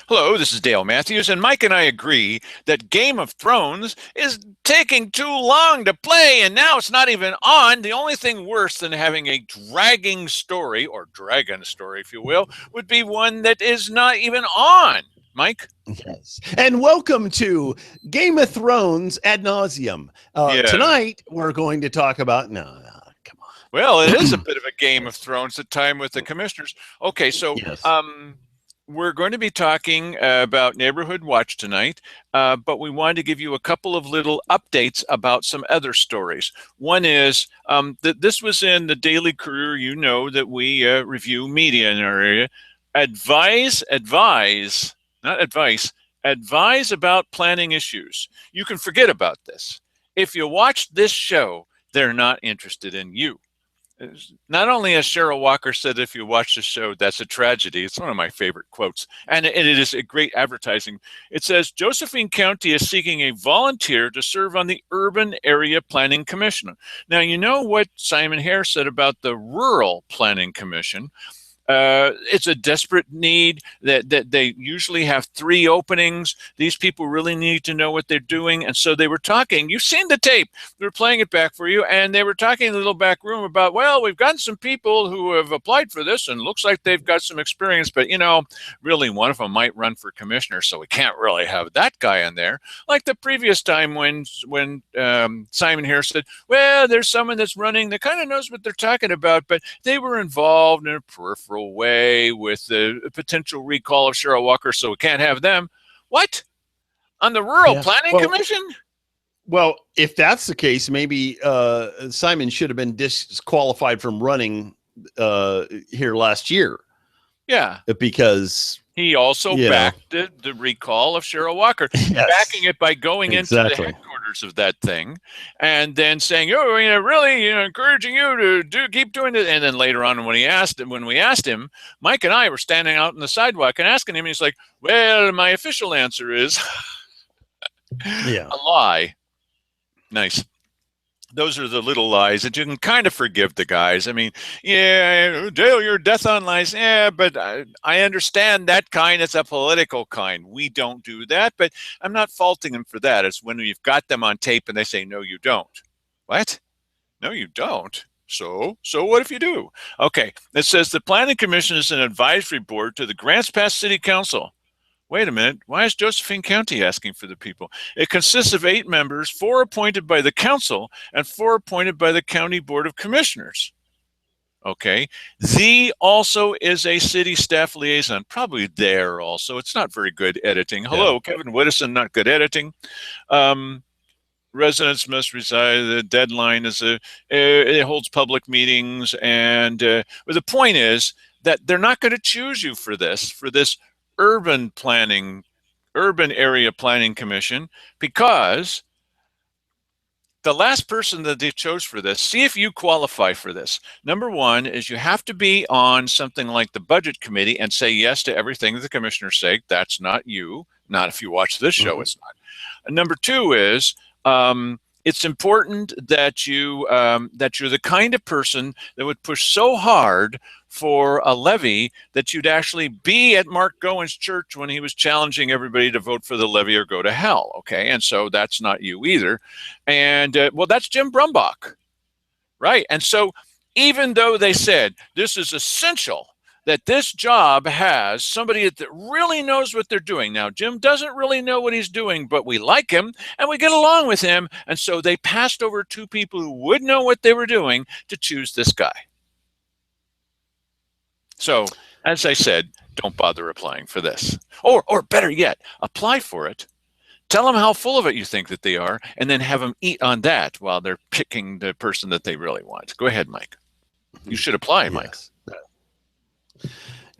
Hello, this is Dale Matthews, and Mike and I agree that Game of Thrones is taking too long to play, and now it's not even on. The only thing worse than having a dragging story, or dragon story, if you will, would be one that is not even on. Mike? Yes. And welcome to Game of Thrones ad nauseum. Yeah. Tonight, we're going to talk about... No, come on. Well, it is a bit of a Game of Thrones at time with the commissioners. Okay, so Yes. we're going to be talking about Neighborhood Watch tonight, but we wanted to give you a couple of little updates about some other stories. One is that this was in the Daily Courier. You know that we review media in our area. Advise about planning issues. You can forget about this. If you watch this show, they're not interested in you. Not only has Cheryl Walker said, if you watch the show, that's a tragedy. It's one of my favorite quotes. And it is a great advertising. It says, Josephine County is seeking a volunteer to serve on the Urban Area Planning Commission. Now, you know what Simon Hare said about the Rural Planning Commission. It's a desperate need that they usually have 3 openings. These people really need to know what they're doing. And so they were talking. You've seen the tape. They're playing it back for you. And they were talking in the little back room about, well, we've gotten some people who have applied for this and looks like they've got some experience. But, you know, really one of them might run for commissioner. So we can't really have that guy in there. Like the previous time when Simon Hare said, well, there's someone that's running that kind of knows what they're talking about, but they were involved in a peripheral way with the potential recall of Cheryl Walker, so we can't have them. What? On the Rural Planning Commission? Well, if that's the case, maybe Simon should have been disqualified from running here last year. Yeah. Because he also backed the recall of Cheryl Walker, backing it by going into the headquarters of that thing and then saying, oh, really encouraging you to keep doing it. And then later on when we asked him, Mike and I were standing out on the sidewalk and asking him, and he's like, well, my official answer is a lie. Nice. Those are the little lies that you can kind of forgive the guys. I mean, yeah, Dale, you're death on lies. Yeah, but I understand that kind. It's a political kind. We don't do that, but I'm not faulting them for that. It's when you've got them on tape and they say, no, you don't. What? No, you don't. So what if you do? Okay, it says the Planning Commission is an advisory board to the Grants Pass City Council. Wait a minute, why is Josephine County asking for the people? It consists of 8 members, 4 appointed by the council and 4 appointed by the County Board of Commissioners. Okay, Z also is a city staff liaison, probably there also. It's not very good editing. Hello, Kevin Widdison, not good editing. Residents must reside. The deadline is it holds public meetings, and the point is that they're not going to choose you for this Urban Area Planning Commission, because the last person that they chose for this, see if you qualify for this. Number 1 is you have to be on something like the budget committee and say yes to everything that the commissioners say. That's not you. Not if you watch this show, it's not. And number 2 is it's important that you're the kind of person that would push so hard for a levy that you'd actually be at Mark Gowen's church when he was challenging everybody to vote for the levy or go to hell. Okay, and so that's not you either. And well, that's Jim Brumbach, right? And so even though they said this is essential, that this job has somebody that really knows what they're doing. Now, Jim doesn't really know what he's doing, but we like him and we get along with him. And so they passed over 2 people who would know what they were doing to choose this guy. So, as I said, don't bother applying for this. Or better yet, apply for it. Tell them how full of it you think that they are, and then have them eat on that while they're picking the person that they really want. Go ahead, Mike. You should apply, Mike.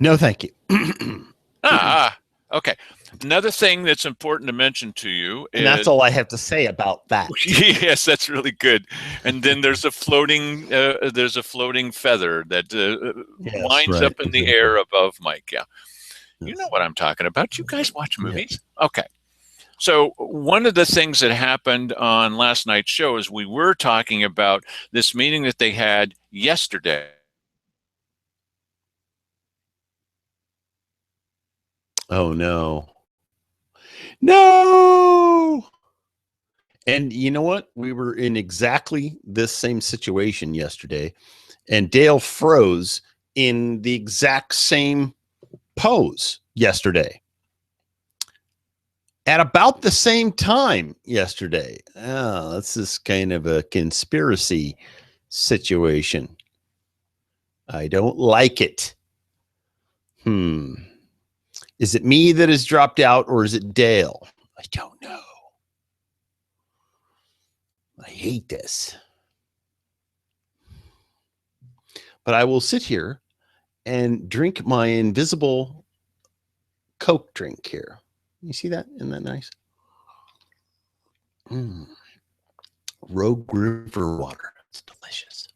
No, thank you. Okay. Another thing that's important to mention to you is... And that's all I have to say about that. Yes, that's really good. And then there's a floating feather that winds up in the air above Mike. Yeah. You know what I'm talking about. You guys watch movies? Yeah. Okay. So one of the things that happened on last night's show is we were talking about this meeting that they had yesterday. Oh no. No. And you know what? We were in exactly this same situation yesterday, and Dale froze in the exact same pose yesterday at about the same time yesterday. Oh, that's just kind of a conspiracy situation. I don't like it. Is it me that has dropped out, or is it Dale? I don't know. I hate this. But I will sit here and drink my invisible Coke drink here. You see that? Isn't that nice? Rogue River water. It's delicious.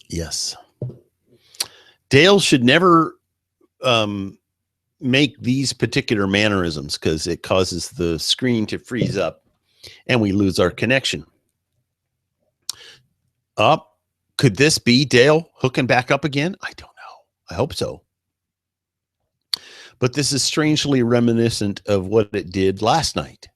Yes. Dale should never make these particular mannerisms because it causes the screen to freeze up and we lose our connection. Up. Could this be Dale hooking back up again? I don't know. I hope so. But this is strangely reminiscent of what it did last night.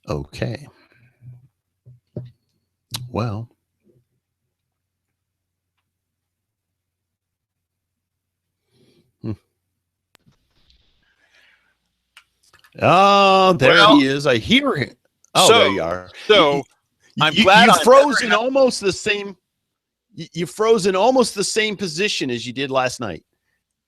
Okay. Well. Oh, there he is. I hear him. Oh, there you are. So I'm glad you froze in almost the same. You froze in almost the same position as you did last night.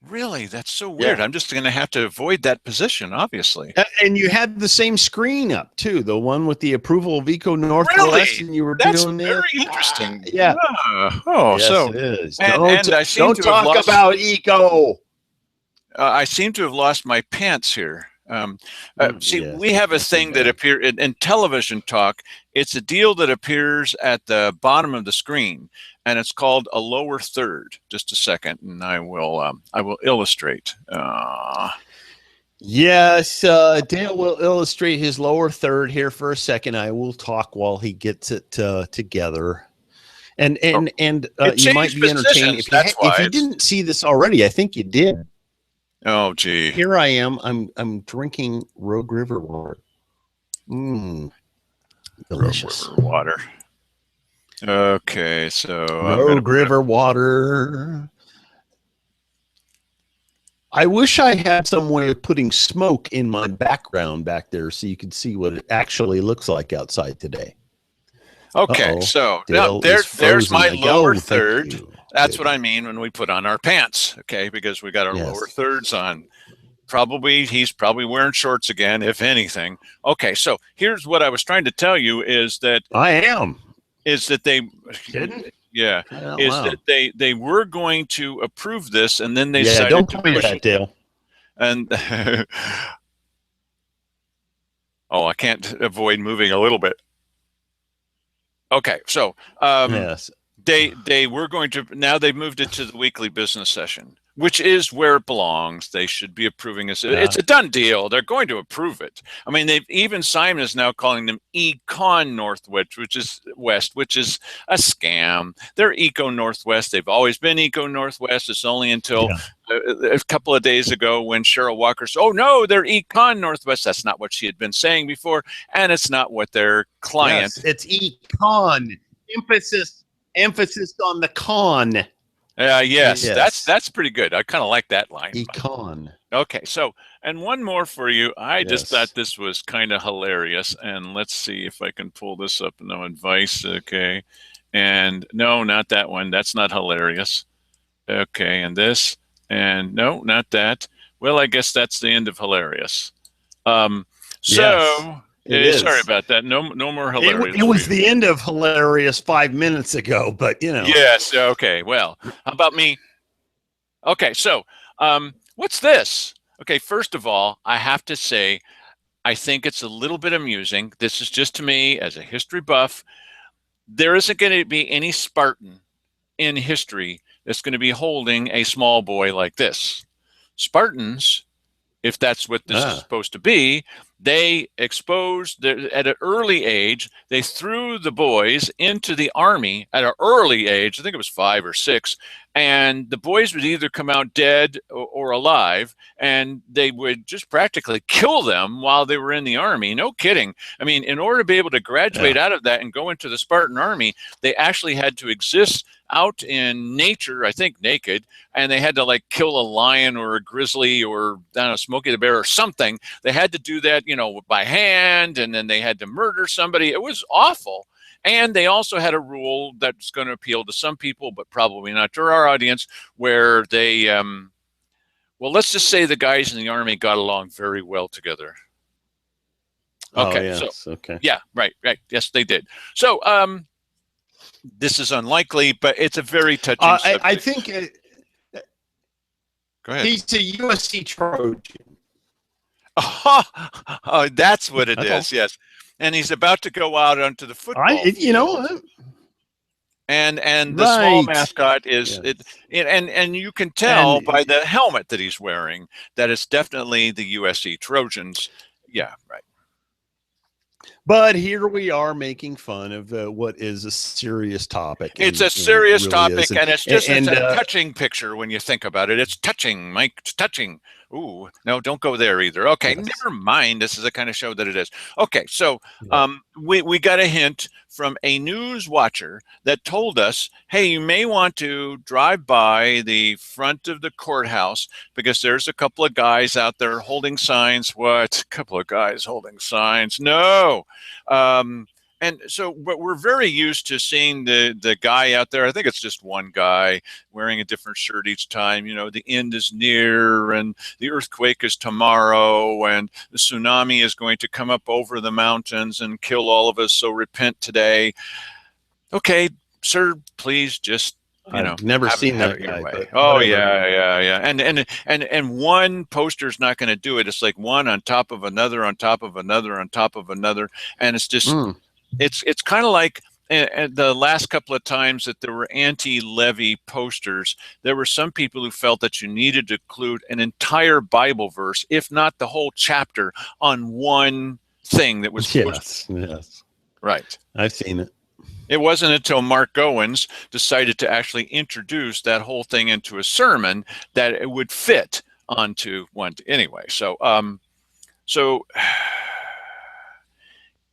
Really? That's so weird. Yeah. I'm just going to have to avoid that position, obviously. And you had the same screen up, too. The one with the approval of Eco Northwest. Really? And you were doing very interesting. Yeah. Oh, yes, so it is. And I seem don't to talk have lost, about Eco. I seem to have lost my pants here. See, yes, we have a thing that appears in television talk. It's a deal that appears at the bottom of the screen, and it's called a lower third. Just a second, and I will illustrate. Yes, Dale will illustrate his lower third here for a second. I will talk while he gets it together. And you might be entertained if you didn't see this already. I think you did. Oh, gee. Here I am. I'm drinking Rogue River water. Delicious. Rogue River water. Okay, so Rogue River water. I wish I had some way of putting smoke in my background back there so you could see what it actually looks like outside today. Okay, so now there's my lower third. That's what I mean when we put on our pants, okay, because we got our lower thirds on. He's probably wearing shorts again, if anything. Okay, so here's what I was trying to tell you is that they didn't. Yeah, that they were going to approve this, and then they decided don't tell me that, Dale. And I can't avoid moving a little bit. Okay, so yes. They were going to, now they've moved it to the weekly business session, which is where it belongs. They should be approving this. It's a done deal. They're going to approve it. I mean, even Simon is now calling them Econ Northwest, which is a scam. They're Eco Northwest. They've always been Eco Northwest. It's only until a couple of days ago when Cheryl Walker said, "Oh no, they're Econ Northwest." That's not what she had been saying before, and it's not what their client. Yes, it's Econ. Emphasis on the con. Yes, that's pretty good. I kind of like that line. Econ. Okay, so, and one more for you. I just thought this was kind of hilarious, and let's see if I can pull this up. No advice, okay. And no, not that one. That's not hilarious. Okay, and this, and no, not that. Well, I guess that's the end of hilarious. Sorry about that. No more hilarious. It was the end of hilarious 5 minutes ago, but you know. Yes. Okay. Well, how about me? Okay. So, what's this? Okay. First of all, I have to say, I think it's a little bit amusing. This is just to me as a history buff. There isn't going to be any Spartan in history that's going to be holding a small boy like this. Spartans, if that's what this is supposed to be, they exposed at an early age. They threw the boys into the army at an early age. I think it was 5 or 6, and the boys would either come out dead or alive, and they would just practically kill them while they were in the army. No kidding. I mean, in order to be able to graduate out of that and go into the Spartan army, they actually had to exist out in nature, I think naked, and they had to like kill a lion or a grizzly or I don't know, Smokey the Bear or something. They had to do that, by hand, and then they had to murder somebody. It was awful. And they also had a rule that's going to appeal to some people, but probably not to our audience, where they, well, let's just say the guys in the army got along very well together. Okay. Oh, yes. Okay. Yeah, right. Yes, they did. So, this is unlikely, but it's a very touching subject. I think go ahead. He's a USC Trojan. Oh, that's what it is. Yes, and he's about to go out onto the football field. And the small mascot is and you can tell by the helmet that he's wearing that it's definitely the USC Trojans. Yeah, right. But here we are making fun of what is a serious topic. It's a serious topic, and it's just a touching picture when you think about it. It's touching, Mike. It's touching. Ooh, no, don't go there either. Okay, never mind. This is the kind of show that it is. Okay, so we got a hint from a news watcher that told us, hey, you may want to drive by the front of the courthouse because there's a couple of guys out there holding signs. What? A couple of guys holding signs? No. And so, but we're very used to seeing the guy out there. I think it's just one guy wearing a different shirt each time. The end is near, and the earthquake is tomorrow, and the tsunami is going to come up over the mountains and kill all of us. So repent today. Okay, sir, please just. I've never seen that guy. Oh yeah. And one poster's not going to do it. It's like one on top of another, on top of another, on top of another, and it's just. It's kind of like the last couple of times that there were anti-levy posters, there were some people who felt that you needed to include an entire Bible verse, if not the whole chapter, on one thing that was yes. Right. I've seen it. It wasn't until Mark Goins decided to actually introduce that whole thing into a sermon that it would fit onto one. Anyway, so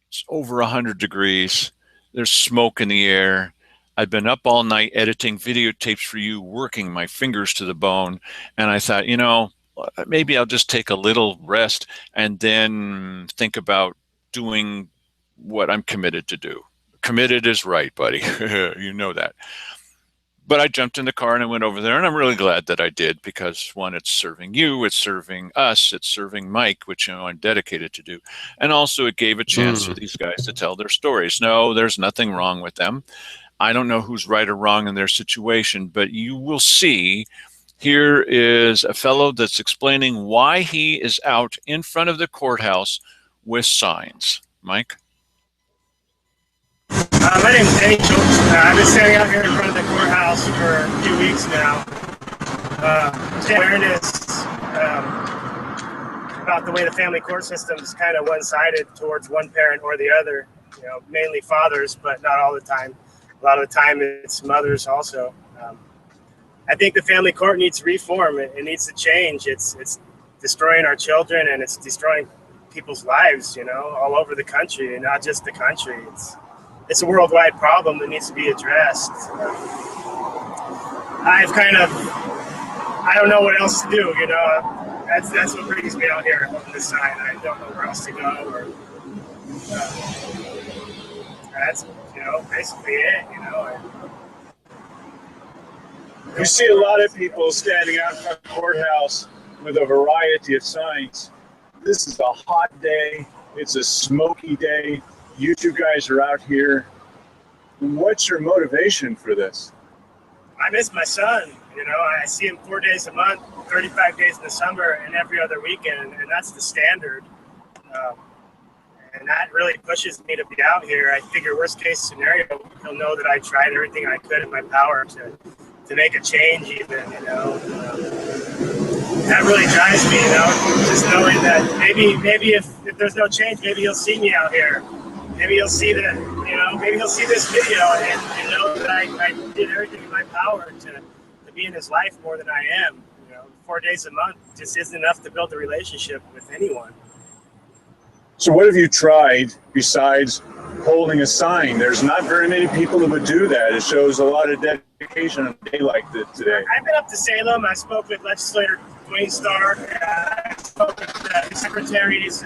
it's over 100 degrees. There's smoke in the air. I've been up all night editing videotapes for you, working my fingers to the bone. And I thought, maybe I'll just take a little rest and then think about doing what I'm committed to do. Committed is right, buddy. You know that. But I jumped in the car and I went over there, and I'm really glad that I did because, one, it's serving you, it's serving us, it's serving Mike, which I'm dedicated to do. And also it gave a chance for these guys to tell their stories. No, there's nothing wrong with them. I don't know who's right or wrong in their situation, but you will see here is a fellow that's explaining why he is out in front of the courthouse with signs. Mike? My name is Angel. I've been standing out here in front of the courthouse for a few weeks now. Awareness about the way the family court system is kind of one-sided towards one parent or the other. Mainly fathers, but not all the time. A lot of the time it's mothers also. I think the family court needs reform. It needs to change. It's destroying our children, and it's destroying people's lives, all over the country, and not just the country. It's a worldwide problem that needs to be addressed. I don't know what else to do, That's what brings me out here on this side. I don't know where else to go. That's, basically it, You see a lot of people standing out in front of the courthouse with a variety of signs. This is a hot day. It's a smoky day. You two guys are out here. What's your motivation for this? I miss my son. I see him 4 days a month, 35 days in the summer, and every other weekend, and that's the standard. And that really pushes me to be out here. I figure worst case scenario, he'll know that I tried everything I could in my power to make a change even, that really drives me, you know, just knowing that maybe if there's no change, maybe he'll see me out here. Maybe he'll see that, you know, maybe he'll see this video and know that I did everything in my power to be in his life more than I am. You know, 4 days a month just isn't enough to build a relationship with anyone. So what have you tried besides holding a sign? There's not very many people that would do that. It shows a lot of dedication on a day like this today. I've been up to Salem. I spoke with legislator Dwayne Stark. I spoke with the secretaries,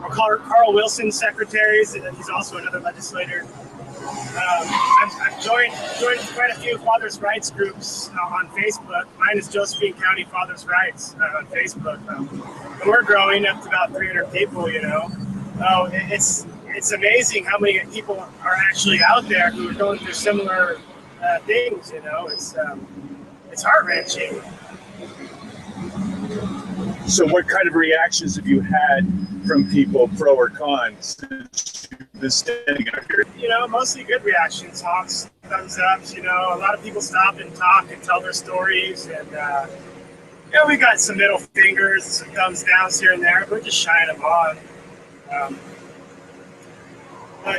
Carl Wilson's secretaries. He's also another legislator. I've joined quite a few fathers' rights groups on Facebook. Mine is Josephine County Fathers' Rights on Facebook. And we're growing up to about 300 people, you know. It's amazing how many people are actually out there who are going through similar things, you know. It's heart-wrenching. So what kind of reactions have you had from people, pro or con, since you've been standing up here? You know, mostly good reactions, honks, thumbs ups, you know. A lot of people stop and talk and tell their stories. And, you know, we got some middle fingers, some thumbs downs here and there. We're just shining them on.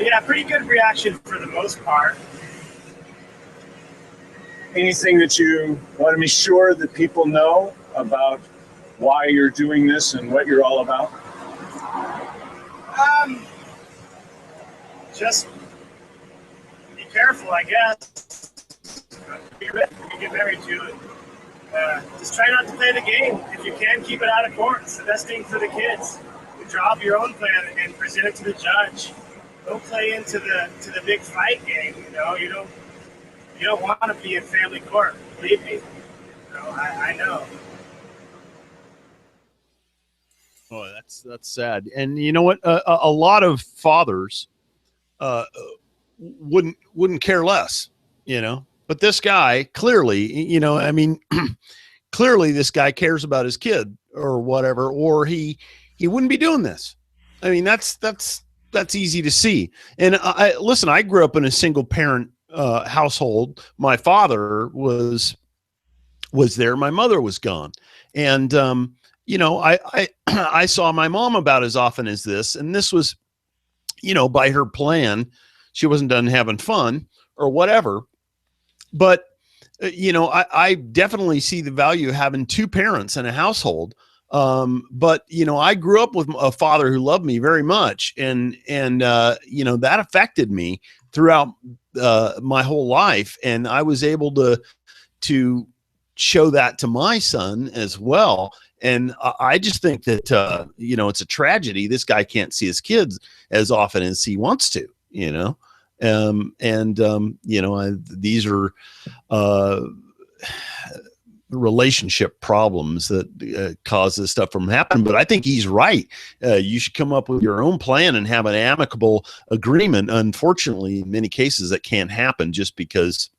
Yeah, pretty good reaction for the most part. Anything that you want to be sure that people know about why you're doing this and what you're all about? Just be careful, I guess. You get married to it. Just try not to play the game. If you can, keep it out of court. It's the best thing for the kids. You draw up your own plan and present it to the judge. Don't play into the big fight game. You know, you don't want to be in family court. Believe me. You know, I know. Oh, that's sad. And you know what? A lot of fathers wouldn't care less, you know. But this guy clearly, you know, I mean, clearly this guy cares about his kid or whatever, or he wouldn't be doing this. I mean, that's easy to see. And listen, I grew up in a single parent household. My father was there. My mother was gone. And, you know, I saw my mom about as often as this, and this was, you know, by her plan. She wasn't done having fun or whatever. But, you know, I definitely see the value of having two parents in a household. But, you know, I grew up with a father who loved me very much. And you know, that affected me throughout my whole life. And I was able to show that to my son as well. And I just think that, you know, it's a tragedy. This guy can't see his kids as often as he wants to, you know. You know, these are relationship problems that cause this stuff from happening. But I think he's right. You should come up with your own plan and have an amicable agreement. Unfortunately, in many cases that can't happen just because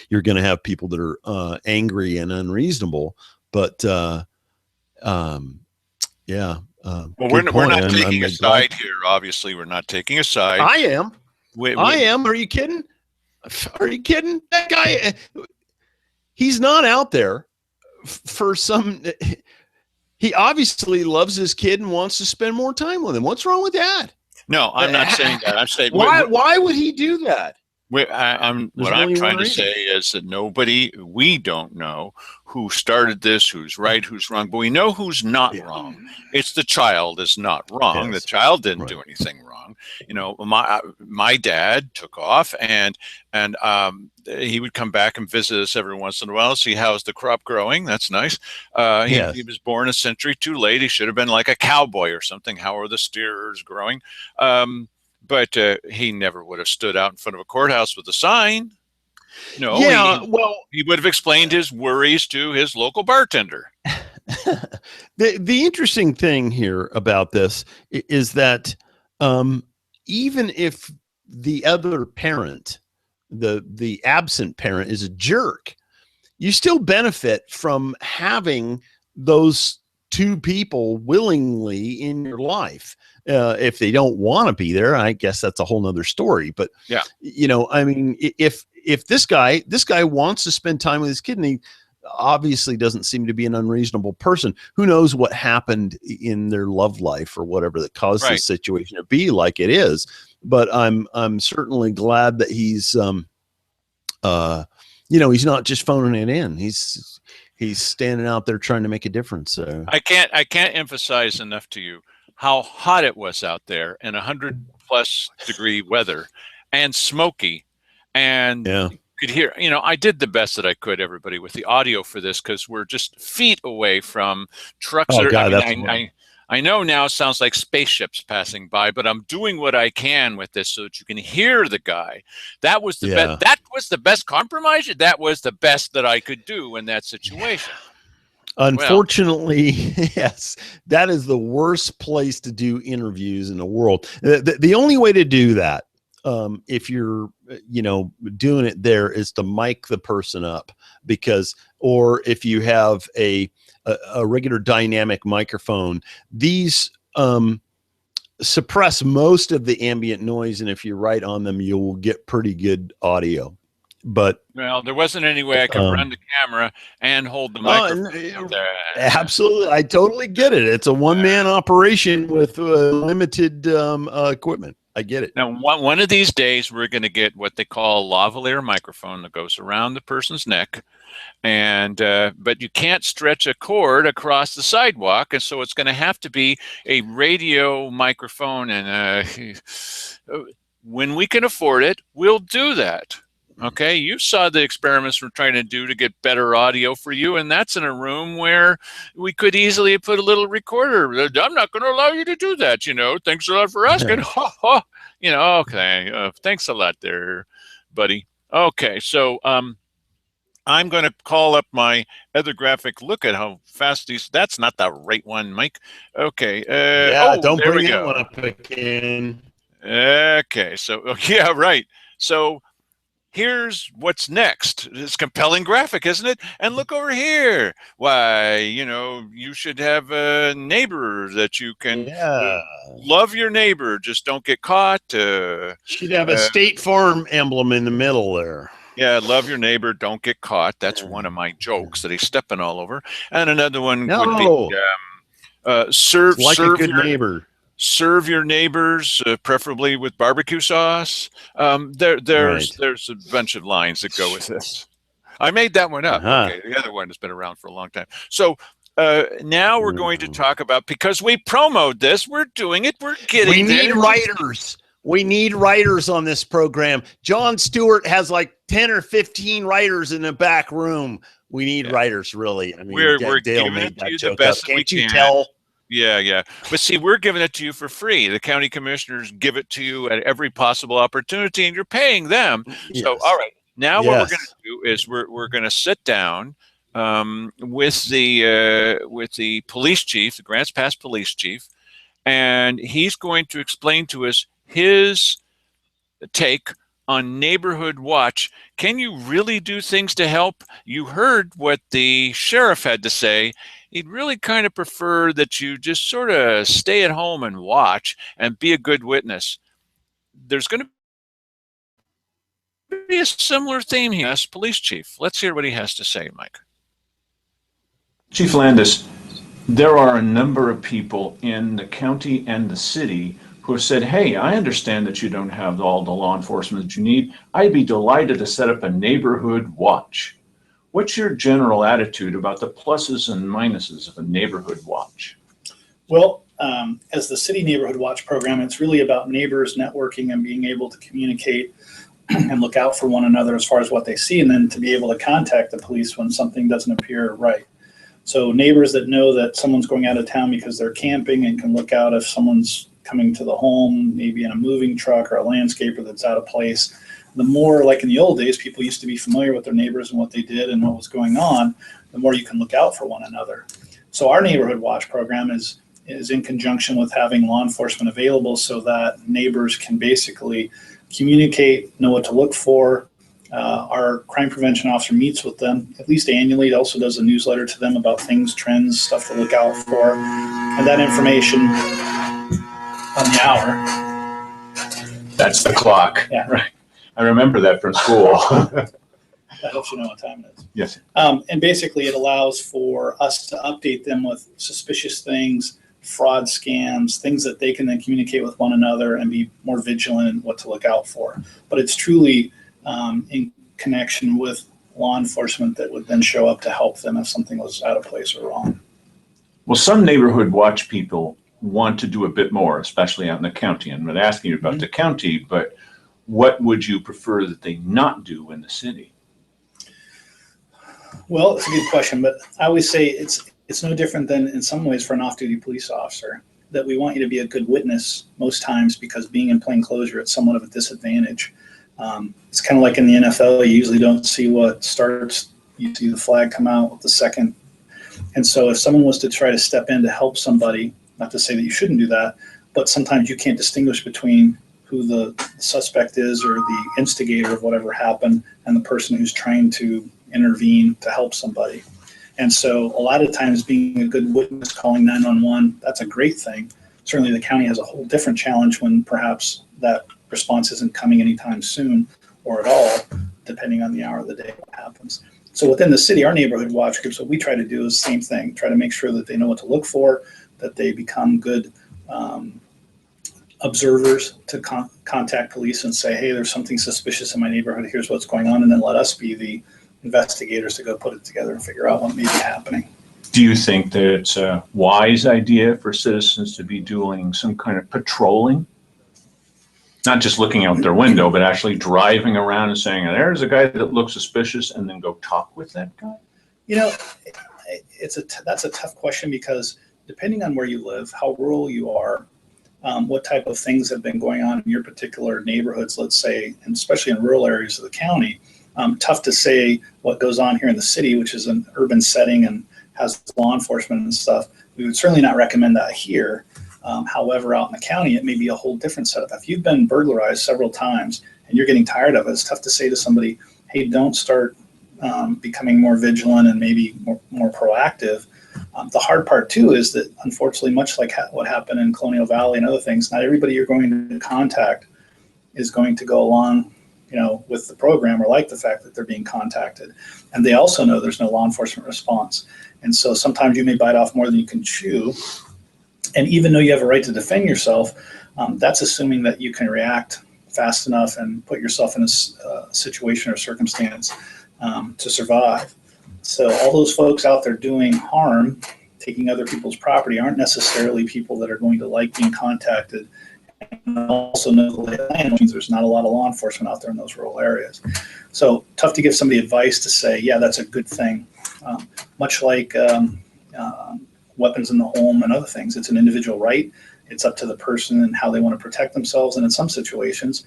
you're going to have people that are angry and unreasonable. But yeah. Well, we're not taking a side here. Obviously, we're not taking a side. I am. I am. Are you kidding? Are you kidding? That guy, he's not out there for some. He obviously loves his kid and wants to spend more time with him. What's wrong with that? No, I'm not saying that. I'm saying why would he do that? What I'm trying to say is that we don't know who started this, who's right, who's wrong, but we know who's not wrong. It's the child is not wrong. Yes. The child didn't do anything wrong. You know, my dad took off and he would come back and visit us every once in a while, see how's the crop growing. That's nice. He was born a century too late. He should have been like a cowboy or something. How are the steers growing? But he never would have stood out in front of a courthouse with a sign. No, he would have explained his worries to his local bartender. The interesting thing here about this is that even if the other parent, the absent parent, is a jerk, you still benefit from having those two people willingly in your life. If they don't want to be there, I guess that's a whole nother story. But yeah, you know, I mean, if this guy wants to spend time with his kid, and obviously doesn't seem to be an unreasonable person. Who knows what happened in their love life or whatever that caused this situation to be like it is. But I'm certainly glad that he's he's not just phoning it in. He's standing out there trying to make a difference. So I can't emphasize enough to you how hot it was out there in 100+ degree weather and smoky, and you could hear, I did the best that I could, everybody, with the audio for this, because we're just feet away from trucks. Oh, God, I know now it sounds like spaceships passing by, but I'm doing what I can with this so that you can hear the guy. That was the best. That was the best compromise. That was the best that I could do in that situation. Unfortunately, yes, that is the worst place to do interviews in the world. The only way to do that, if you're, doing it there, is to mic the person up, or if you have a regular dynamic microphone, these suppress most of the ambient noise, and if you're right on them, you will get pretty good audio. But there wasn't any way I could run the camera and hold the microphone. Absolutely, I totally get it. It's a one-man operation with limited equipment. I get it. Now, one of these days, we're going to get what they call a lavalier microphone that goes around the person's neck, and but you can't stretch a cord across the sidewalk, and so it's going to have to be a radio microphone. And when we can afford it, we'll do that. Okay, you saw the experiments we're trying to do to get better audio for you, and that's in a room where we could easily put a little recorder. I'm not going to allow you to do that, Thanks a lot for asking. Okay. Thanks a lot there, buddy. Okay, so I'm going to call up my other graphic. Look at how fast that's not the right one, Mike. Okay. Don't bring that one up again. Okay, so, yeah, right. So, here's what's next. It's compelling graphic, isn't it? And look over here. Why, you should have a neighbor that you can love your neighbor. Just don't get caught. Should have a State Farm emblem in the middle there. Yeah, love your neighbor, don't get caught. That's one of my jokes that he's stepping all over. And another one would be serve a good neighbor. Serve your neighbors, preferably with barbecue sauce. There's a bunch of lines that go with this. I made that one up. Okay, the other one has been around for a long time. So now we're going to talk about, because we promoted this, we're doing it, we're getting there. We need writers. We need writers on this program. Jon Stewart has like 10 or 15 writers in the back room. We need writers, really. I mean, we're Dale giving made it that to you joke the best up. that we Can't you can. tell? Yeah. But see, we're giving it to you for free. The county commissioners give it to you at every possible opportunity, and you're paying them. Yes. So, all right. Now what we're going to do is we're going to sit down with the police chief, the Grants Pass police chief, and he's going to explain to us his take on neighborhood watch. Can you really do things to help? You heard what the sheriff had to say. He'd really kind of prefer that you just sort of stay at home and watch and be a good witness. There's going to be a similar theme here. As police chief, let's hear what he has to say, Mike. Chief Landis, there are a number of people in the county and the city who have said, hey, I understand that you don't have all the law enforcement that you need. I'd be delighted to set up a neighborhood watch. What's your general attitude about the pluses and minuses of a neighborhood watch? Well, as the City Neighborhood Watch program, it's really about neighbors networking and being able to communicate and look out for one another as far as what they see, and then to be able to contact the police when something doesn't appear right. So neighbors that know that someone's going out of town because they're camping and can look out if someone's coming to the home, maybe in a moving truck or a landscaper that's out of place. The more, like in the old days, people used to be familiar with their neighbors and what they did and what was going on, the more you can look out for one another. So our Neighborhood Watch program is in conjunction with having law enforcement available so that neighbors can basically communicate, know what to look for. Our crime prevention officer meets with them at least annually. It also does a newsletter to them about things, trends, stuff to look out for. And that information on the hour. That's the clock. Yeah. Right. I remember that from school. That helps you know what time it is. Yes. And basically it allows for us to update them with suspicious things, fraud scams, things that they can then communicate with one another and be more vigilant in what to look out for. But it's truly in connection with law enforcement that would then show up to help them if something was out of place or wrong. Well, some neighborhood watch people want to do a bit more, especially out in the county. I'm not asking you about the county, but what would you prefer that they not do in the city? Well, it's a good question, but I always say it's no different than in some ways for an off-duty police officer, that we want you to be a good witness most times, because being in plain clothes, you're at somewhat of a disadvantage. It's kind of like in the NFL, you usually don't see what starts, you see the flag come out with the second. And so if someone was to try to step in to help somebody, not to say that you shouldn't do that, but sometimes you can't distinguish between who the suspect is or the instigator of whatever happened and the person who's trying to intervene to help somebody. And so a lot of times being a good witness, calling 911, that's a great thing. Certainly the county has a whole different challenge when perhaps that response isn't coming anytime soon or at all, depending on the hour of the day what happens. So within the city, our neighborhood watch groups, what we try to do is the same thing, try to make sure that they know what to look for, that they become good observers to contact police and say, hey, there's something suspicious in my neighborhood, here's what's going on, and then let us be the investigators to go put it together and figure out what may be happening. Do you think that it's a wise idea for citizens to be doing some kind of patrolling? Not just looking out their window, but actually driving around and saying, there's a guy that looks suspicious, and then go talk with that guy? You know, that's a tough question, because depending on where you live, how rural you are, what type of things have been going on in your particular neighborhoods, let's say, and especially in rural areas of the county. Tough to say what goes on here in the city, which is an urban setting and has law enforcement and stuff. We would certainly not recommend that here. However, out in the county, it may be a whole different setup. If you've been burglarized several times and you're getting tired of it, it's tough to say to somebody, hey, don't start becoming more vigilant and maybe more proactive. The hard part too is that, unfortunately, much like what happened in Colonial Valley and other things, not everybody you're going to contact is going to go along, with the program or like the fact that they're being contacted. And they also know there's no law enforcement response. And so sometimes you may bite off more than you can chew. And even though you have a right to defend yourself, that's assuming that you can react fast enough and put yourself in a situation or circumstance to survive. So all those folks out there doing harm, taking other people's property, aren't necessarily people that are going to like being contacted. And also know the lay of the land means there's not a lot of law enforcement out there in those rural areas. So tough to give somebody advice to say, yeah, that's a good thing. Much like weapons in the home and other things, it's an individual right. It's up to the person and how they want to protect themselves. And in some situations,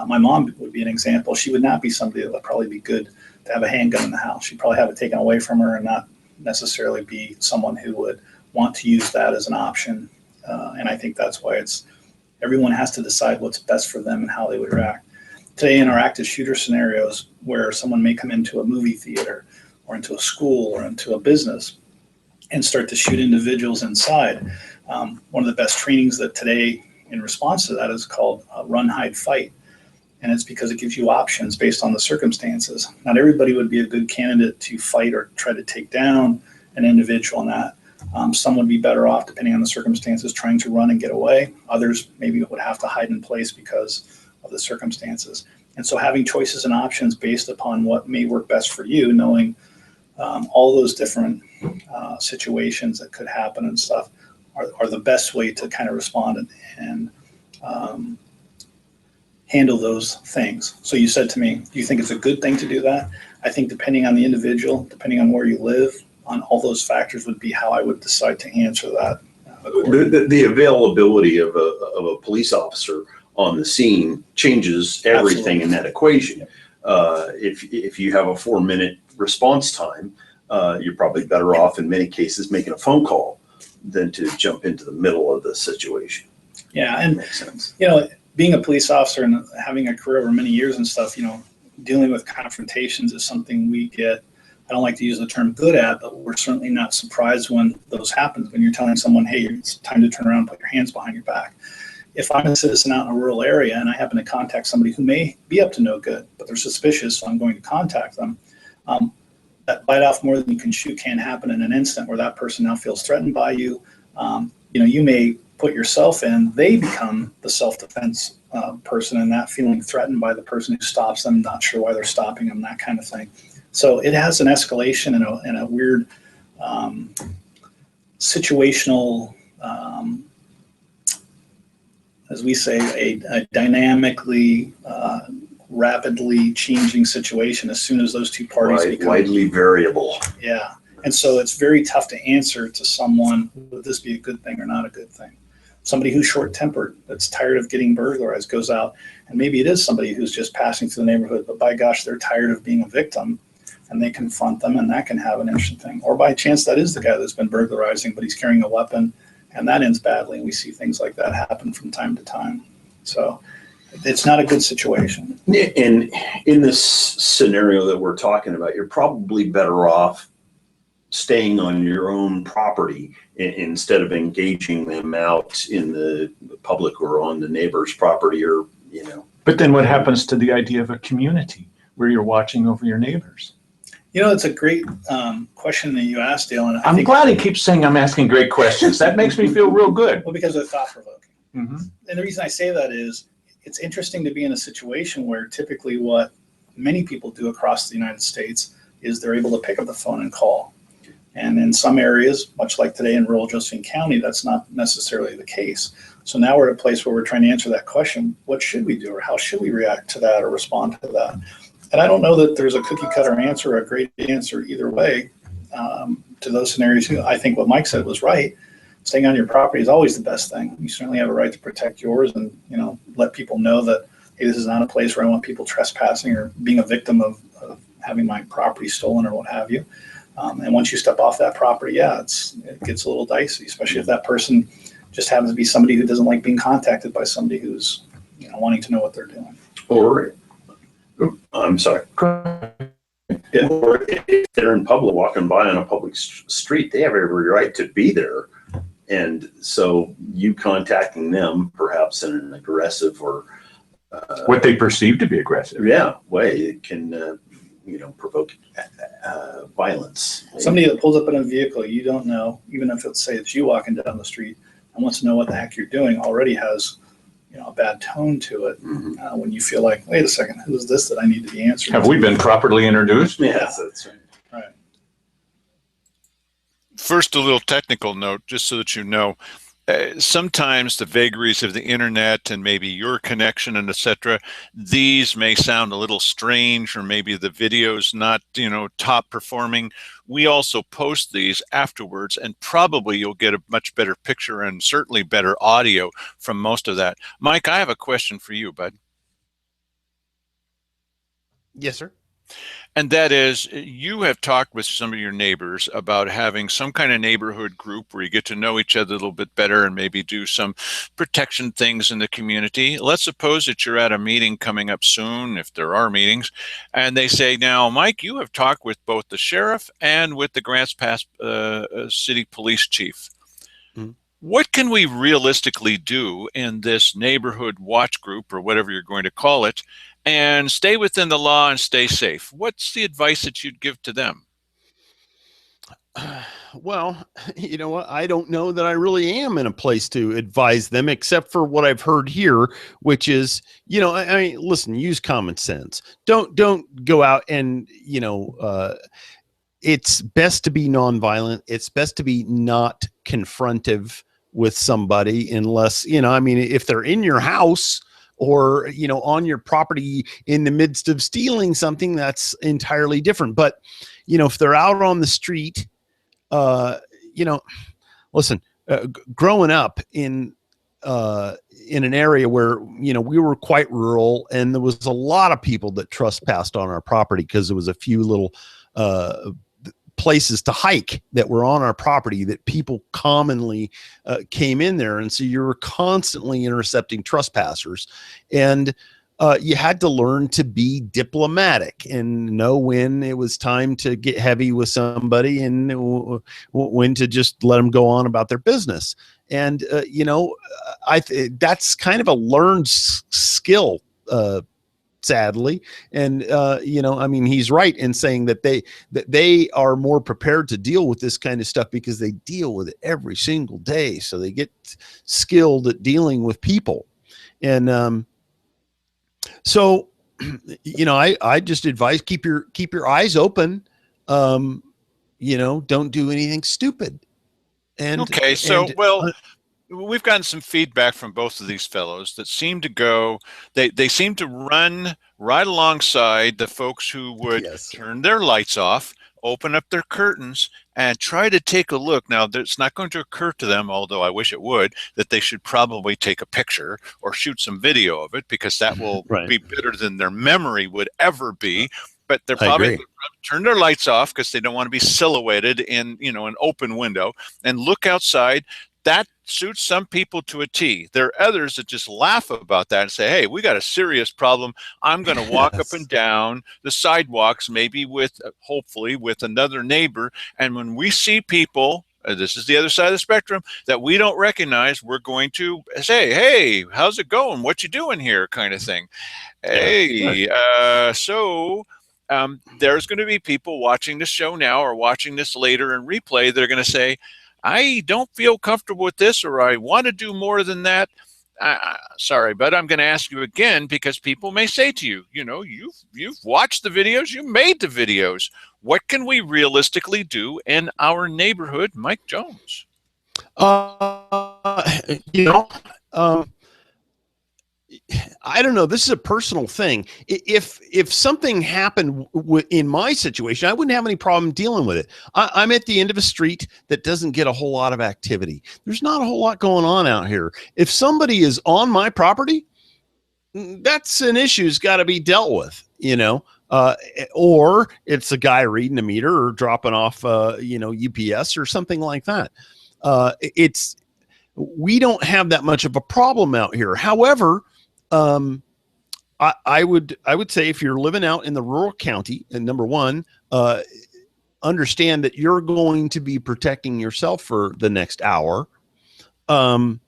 my mom would be an example. She would not be somebody that would probably be good to have a handgun in the house. She'd probably have it taken away from her and not necessarily be someone who would want to use that as an option. And I think that's why everyone has to decide what's best for them and how they would react. Today in our active shooter scenarios, where someone may come into a movie theater or into a school or into a business and start to shoot individuals inside, one of the best trainings that today in response to that is called run, hide, fight. And it's because it gives you options based on the circumstances. Not everybody would be a good candidate to fight or try to take down an individual in that. Some would be better off, depending on the circumstances, trying to run and get away. Others maybe would have to hide in place because of the circumstances. And so having choices and options based upon what may work best for you, knowing all those different situations that could happen and stuff are the best way to kind of respond and handle those things. So you said to me, do you think it's a good thing to do that? I think depending on the individual, depending on where you live, on all those factors would be how I would decide to answer that. The availability of a police officer on the scene changes everything. Absolutely. In that equation. Yep. If you have a 4-minute response time, you're probably better off in many cases making a phone call than to jump into the middle of the situation. Yeah, and makes sense. Being a police officer and having a career over many years and stuff, dealing with confrontations is something we get. I don't like to use the term good at, but we're certainly not surprised when those happen. When you're telling someone, hey, it's time to turn around and put your hands behind your back. If I'm a citizen out in a rural area and I happen to contact somebody who may be up to no good, but they're suspicious, so I'm going to contact them, That bite off more than you can chew can happen in an instant, where that person now feels threatened by you. You may put yourself in, they become the self-defense person, and that feeling threatened by the person who stops them, not sure why they're stopping them, that kind of thing. So it has an escalation and a weird situational, as we say, a dynamically rapidly changing situation as soon as those two parties become widely variable. Yeah. And so it's very tough to answer to someone, would this be a good thing or not a good thing? Somebody who's short-tempered, that's tired of getting burglarized, goes out, and maybe it is somebody who's just passing through the neighborhood, but by gosh, they're tired of being a victim, and they confront them, and that can have an interesting thing. Or by chance, that is the guy that's been burglarizing, but he's carrying a weapon, and that ends badly, and we see things like that happen from time to time. So it's not a good situation. And in this scenario that we're talking about, you're probably better off staying on your own property instead of engaging them out in the public or on the neighbor's property, or, But then what happens to the idea of a community where you're watching over your neighbors? It's a great question that you asked, Dale. And I'm glad he keeps saying I'm asking great questions. That makes me feel real good. Well, because they're thought-provoking. Mm-hmm. And the reason I say that is it's interesting to be in a situation where typically what many people do across the United States is they're able to pick up the phone and call. And in some areas, much like today in rural Josephine County, that's not necessarily the case. So now we're at a place where we're trying to answer that question: what should we do, or how should we react to that or respond to that? And I don't know that there's a cookie cutter answer or a great answer either way to those scenarios. I think what Mike said was right. Staying on your property is always the best thing. You certainly have a right to protect yours, and let people know that, hey, this is not a place where I want people trespassing or being a victim of having my property stolen or what have you. And once you step off that property, it gets a little dicey, especially if that person just happens to be somebody who doesn't like being contacted by somebody who's wanting to know what they're doing. Or, I'm sorry. Yeah. Or if they're in public, walking by on a public street, they have every right to be there. And so you contacting them, perhaps in an aggressive or what they perceive to be aggressive, way, it can provoke violence. Somebody that pulls up in a vehicle you don't know, even if it's you walking down the street and wants to know what the heck you're doing, already has a bad tone to it. Mm-hmm. When you feel like, wait a second, who is this that I need to be answering? Have we been properly introduced? Yes, that's right. Right. First, a little technical note, just so that you know. Sometimes the vagaries of the internet and maybe your connection and etc., these may sound a little strange, or maybe the video's not top performing. We also post these afterwards, and probably you'll get a much better picture and certainly better audio from most of that. Mike, I have a question for you, bud. Yes, sir. And that is, you have talked with some of your neighbors about having some kind of neighborhood group where you get to know each other a little bit better and maybe do some protection things in the community. Let's suppose that you're at a meeting coming up soon, if there are meetings, and they say, now, Mike, you have talked with both the sheriff and with the Grants Pass City Police Chief. Mm-hmm. What can we realistically do in this neighborhood watch group, or whatever you're going to call it, and stay within the law and stay safe? What's the advice that you'd give to them? Well, you know what? I don't know that I really am in a place to advise them, except for what I've heard here, which is, I mean, listen, use common sense. Don't go out and, it's best to be nonviolent. It's best to be not confrontive with somebody, unless, if they're in your house or, on your property in the midst of stealing something, that's entirely different. But, if they're out on the street, listen, growing up in an area where, we were quite rural, and there was a lot of people that trespassed on our property because there was a few little places to hike that were on our property that people commonly came in there. And so you were constantly intercepting trespassers, and you had to learn to be diplomatic and know when it was time to get heavy with somebody and when to just let them go on about their business. And, that's kind of a learned skill sadly. And I mean, he's right in saying that they are more prepared to deal with this kind of stuff because they deal with it every single day. So they get skilled at dealing with people. And so I just advise keep your eyes open. Don't do anything stupid. And okay, so we've gotten some feedback from both of these fellows that seem to go, they seem to run right alongside the folks who would turn their lights off, open up their curtains, and try to take a look. Now, it's not going to occur to them, although I wish it would, that they should probably take a picture or shoot some video of it, because that will be better than their memory would ever be. But they're probably going to turn their lights off because they don't want to be silhouetted in, an open window, and look outside. That suits some people to a T. There are others that just laugh about that and say, hey, we got a serious problem. I'm going to walk up and down the sidewalks, maybe hopefully with another neighbor. And when we see people, this is the other side of the spectrum, that we don't recognize, we're going to say, hey, how's it going? What you doing here? Kind of thing. Hey, there's going to be people watching this show now or watching this later in replay that are going to say, I don't feel comfortable with this, or I want to do more than that. Sorry, but I'm going to ask you again, because people may say to you, you've watched the videos, you made the videos. What can we realistically do in our neighborhood, Mike Jones? I don't know. This is a personal thing. If something happened in my situation, I wouldn't have any problem dealing with it. I'm at the end of a street that doesn't get a whole lot of activity. There's not a whole lot going on out here. If somebody is on my property, that's an issue's got to be dealt with, or it's a guy reading a meter or dropping off, UPS or something like that. We don't have that much of a problem out here. However, I would say if you're living out in the rural county, and number one, understand that you're going to be protecting yourself for the next hour. And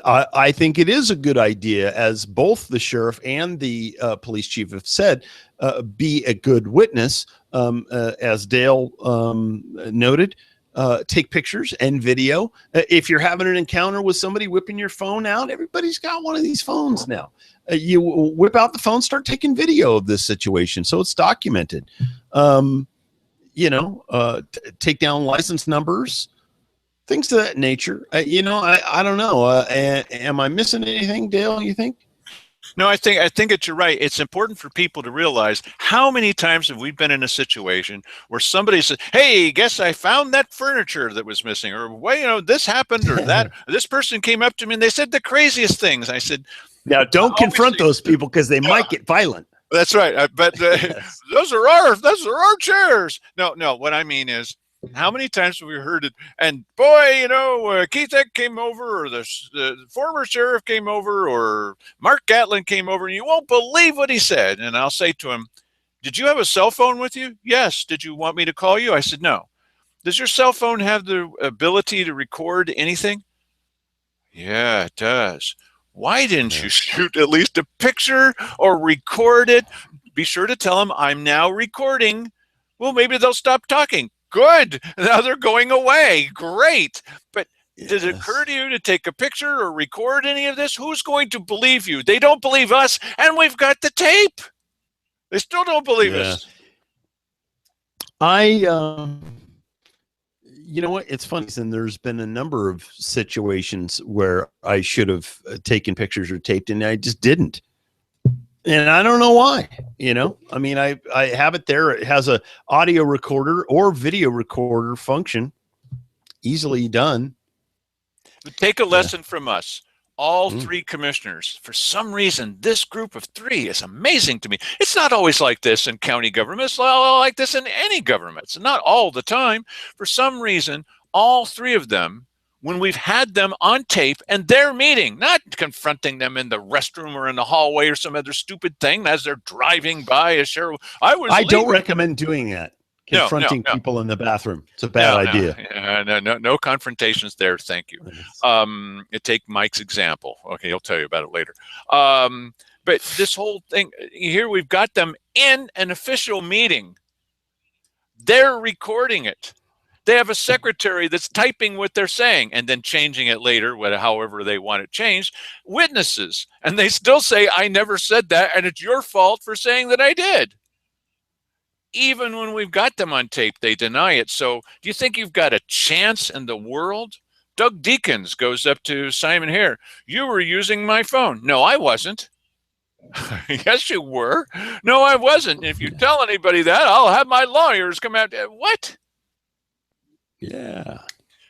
I think it is a good idea, as both the sheriff and the police chief have said, be a good witness. As Dale noted, take pictures and video. If you're having an encounter with somebody, whipping your phone out, everybody's got one of these phones now. You whip out the phone, start taking video of this situation so it's documented. Take down license numbers, things of that nature. I don't know. Am I missing anything, Dale, you think? No, I think that you're right. It's important for people to realize, how many times have we been in a situation where somebody said, hey, guess I found that furniture that was missing, or, well, this happened, or that this person came up to me and they said the craziest things. I said, now don't confront those people, because they might get violent. That's right. But those are our chairs. No, what I mean is, how many times have we heard it? And boy, Keith Eck came over, or the former sheriff came over, or Mark Gatlin came over, and you won't believe what he said. And I'll say to him, did you have a cell phone with you? Yes. Did you want me to call you? I said, no. Does your cell phone have the ability to record anything? Yeah, it does. Why didn't you shoot at least a picture or record it? Be sure to tell them, I'm now recording. Well, maybe they'll stop talking. Good. Now they're going away. Great. But does it occur to you to take a picture or record any of this? Who's going to believe you? They don't believe us, and we've got the tape. They still don't believe us. You know what? It's funny. And there's been a number of situations where I should have taken pictures or taped, and I just didn't. And I don't know why. I mean, I have it there. It has a audio recorder or video recorder function, easily done. But take a lesson from us. All three commissioners. For some reason, this group of three is amazing to me. It's not always like this in county government. It's like this in any government. It's not all the time. For some reason, all three of them, when we've had them on tape and they're meeting, not confronting them in the restroom or in the hallway or some other stupid thing as they're driving by a sheriff. I don't recommend doing that. Confronting people in the bathroom. It's a bad idea. No confrontations there. Thank you. Take Mike's example. Okay, he'll tell you about it later. But this whole thing here, we've got them in an official meeting. They're recording it. They have a secretary that's typing what they're saying and then changing it later, however they want it changed. Witnesses, and they still say, I never said that, and it's your fault for saying that I did. Even when we've got them on tape, they deny it. So do you think you've got a chance in the world? Doug Deakins goes up to Simon Hare. You were using my phone. No, I wasn't. Yes, you were. No, I wasn't. If you tell anybody that, I'll have my lawyers come out. What? Yeah.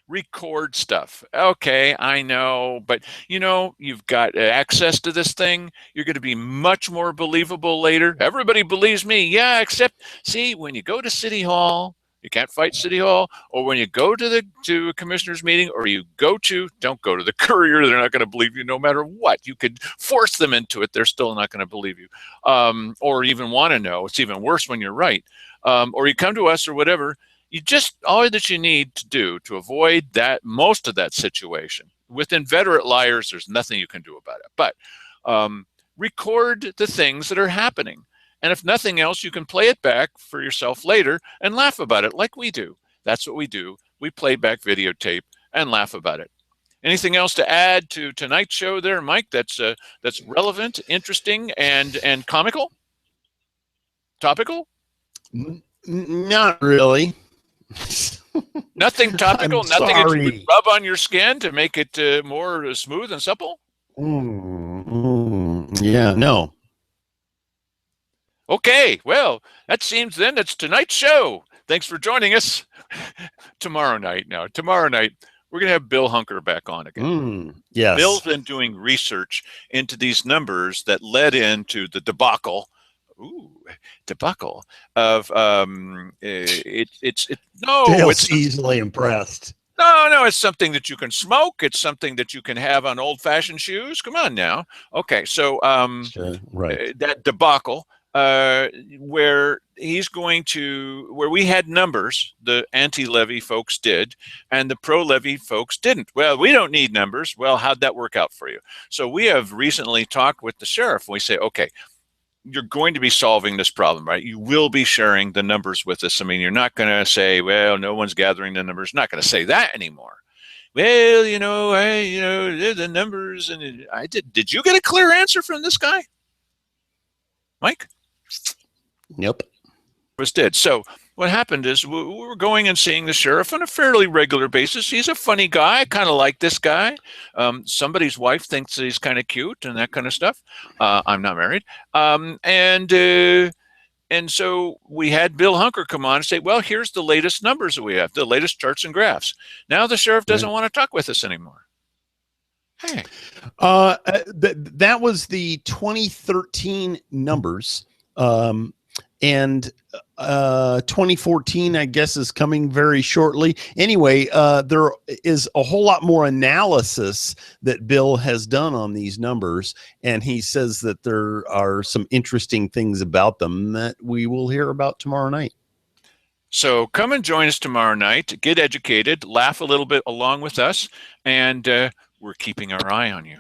Record stuff. Okay, I know, but you've got access to this thing. You're going to be much more believable later. Everybody believes me. Yeah, except, see, when you go to City Hall, you can't fight City Hall, or when you go to a commissioner's meeting, or don't go to the Courier. They're not going to believe you no matter what. You could force them into it. They're still not going to believe you, or even want to know. It's even worse when you're right. Or you come to us or whatever. All that you need to do to avoid most of that situation. With inveterate liars, there's nothing you can do about it. But record the things that are happening. And if nothing else, you can play it back for yourself later and laugh about it like we do. That's what we do. We play back videotape and laugh about it. Anything else to add to tonight's show there, Mike, that's relevant, interesting, and comical? Topical? Not really. Nothing topical, nothing that you would rub on your skin to make it more smooth and supple? Yeah, no. Okay, well, that seems then it's tonight's show. Thanks for joining us. Tomorrow night, we're going to have Bill Hunker back on again. Yes. Bill's been doing research into these numbers that led into the debacle of Dale's easily impressed. No, it's something that you can smoke. It's something that you can have on old-fashioned shoes. Come on now. Okay, so sure, right. That debacle where we had numbers, the anti-levy folks did, and the pro-levy folks didn't. Well, we don't need numbers. Well, how'd that work out for you? So we have recently talked with the sheriff, and we say, okay, you're going to be solving this problem, right? You will be sharing the numbers with us. I mean, you're not going to say, well, no one's gathering the numbers. Not going to say that anymore. Well, the numbers, and I did you get a clear answer from this guy, Mike? Nope. Did. So what happened is we were going and seeing the sheriff on a fairly regular basis. He's a funny guy. I kind of like this guy. Somebody's wife thinks that he's kind of cute and that kind of stuff. I'm not married. And so we had Bill Hunker come on and say, well, here's the latest numbers that we have, the latest charts and graphs. Now the sheriff doesn't want to talk with us anymore. Hey. That was the 2013 numbers. And 2014, I guess, is coming very shortly. Anyway, there is a whole lot more analysis that Bill has done on these numbers, and he says that there are some interesting things about them that we will hear about tomorrow night. So come and join us tomorrow night, get educated, laugh a little bit along with us, and we're keeping our eye on you.